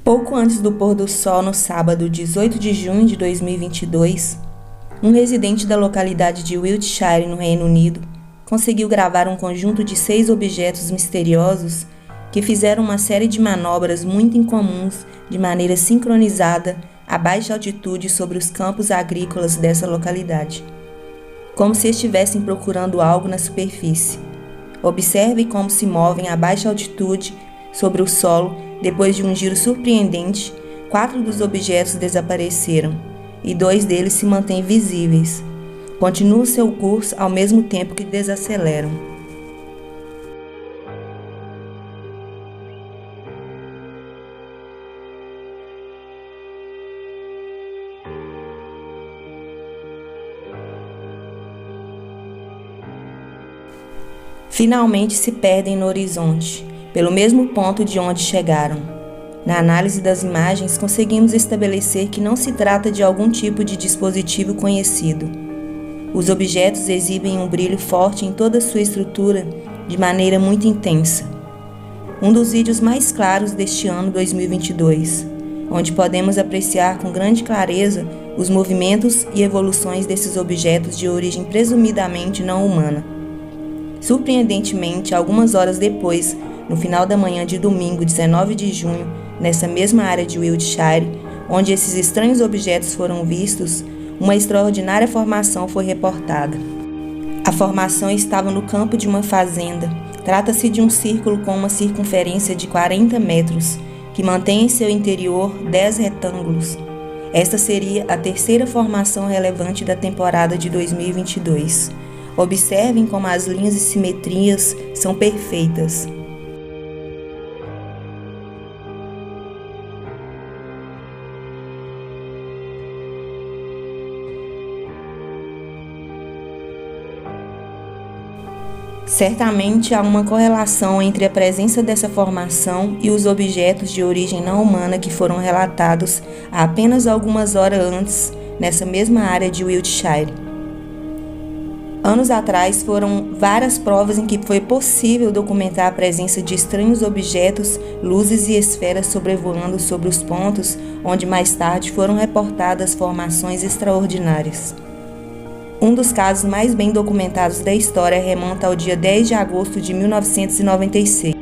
Pouco antes do pôr do sol no sábado, 18 de junho de 2022, um residente da localidade de Wiltshire, no Reino Unido, conseguiu gravar um conjunto de 6 objetos misteriosos que fizeram uma série de manobras muito incomuns de maneira sincronizada a baixa altitude sobre os campos agrícolas dessa localidade, como se estivessem procurando algo na superfície. Observe como se movem a baixa altitude sobre o solo. Depois de um giro surpreendente, 4 dos objetos desapareceram e 2 deles se mantêm visíveis. Continuam seu curso ao mesmo tempo que desaceleram. Finalmente se perdem no horizonte, pelo mesmo ponto de onde chegaram. Na análise das imagens, conseguimos estabelecer que não se trata de algum tipo de dispositivo conhecido. Os objetos exibem um brilho forte em toda sua estrutura, de maneira muito intensa. Um dos vídeos mais claros deste ano 2022, onde podemos apreciar com grande clareza os movimentos e evoluções desses objetos de origem presumidamente não humana. Surpreendentemente, algumas horas depois, no final da manhã de domingo, 19 de junho, nessa mesma área de Wiltshire, onde esses estranhos objetos foram vistos, uma extraordinária formação foi reportada. A formação estava no campo de uma fazenda. Trata-se de um círculo com uma circunferência de 40 metros, que mantém em seu interior 10 retângulos. Esta seria a terceira formação relevante da temporada de 2022. Observem como as linhas e simetrias são perfeitas. Certamente há uma correlação entre a presença dessa formação e os objetos de origem não humana que foram relatados há apenas algumas horas antes, nessa mesma área de Wiltshire. Anos atrás, foram várias provas em que foi possível documentar a presença de estranhos objetos, luzes e esferas sobrevoando sobre os pontos onde mais tarde foram reportadas formações extraordinárias. Um dos casos mais bem documentados da história remonta ao dia 10 de agosto de 1996,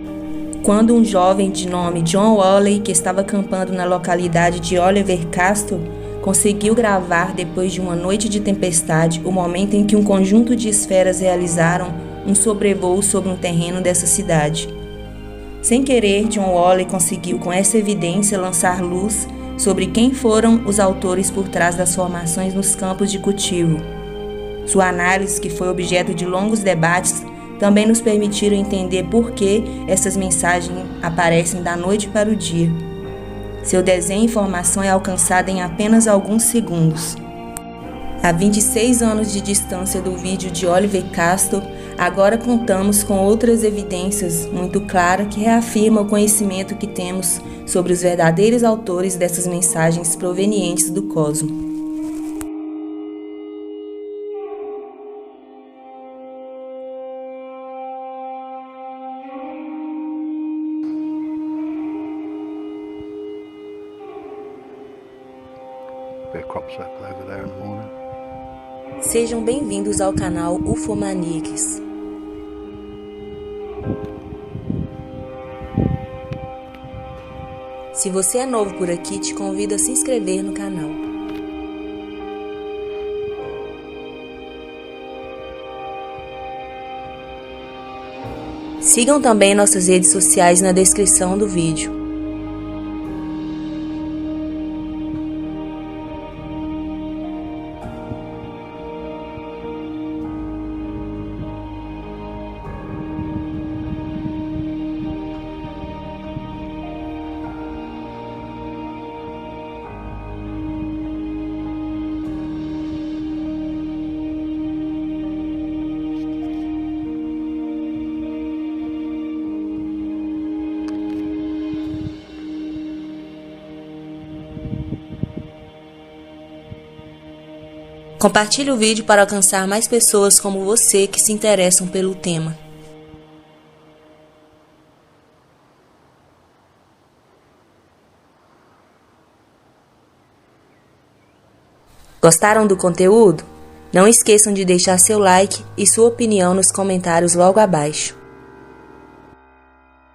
quando um jovem de nome John Worley, que estava acampando na localidade de Oliver Castle, conseguiu gravar, depois de uma noite de tempestade, o momento em que um conjunto de esferas realizaram um sobrevoo sobre um terreno dessa cidade. Sem querer, John Worley conseguiu, com essa evidência, lançar luz sobre quem foram os autores por trás das formações nos campos de cultivo. Sua análise, que foi objeto de longos debates, também nos permitiram entender por que essas mensagens aparecem da noite para o dia. Seu desenho e formação é alcançada em apenas alguns segundos. A 26 anos de distância do vídeo de Oliver Castle, agora contamos com outras evidências muito claras que reafirmam o conhecimento que temos sobre os verdadeiros autores dessas mensagens provenientes do cosmos. Sejam bem-vindos ao canal Ufomaníacs. Se você é novo por aqui, te convido a se inscrever no canal. Sigam também nossas redes sociais na descrição do vídeo. Compartilhe o vídeo para alcançar mais pessoas como você que se interessam pelo tema. Gostaram do conteúdo? Não esqueçam de deixar seu like e sua opinião nos comentários logo abaixo.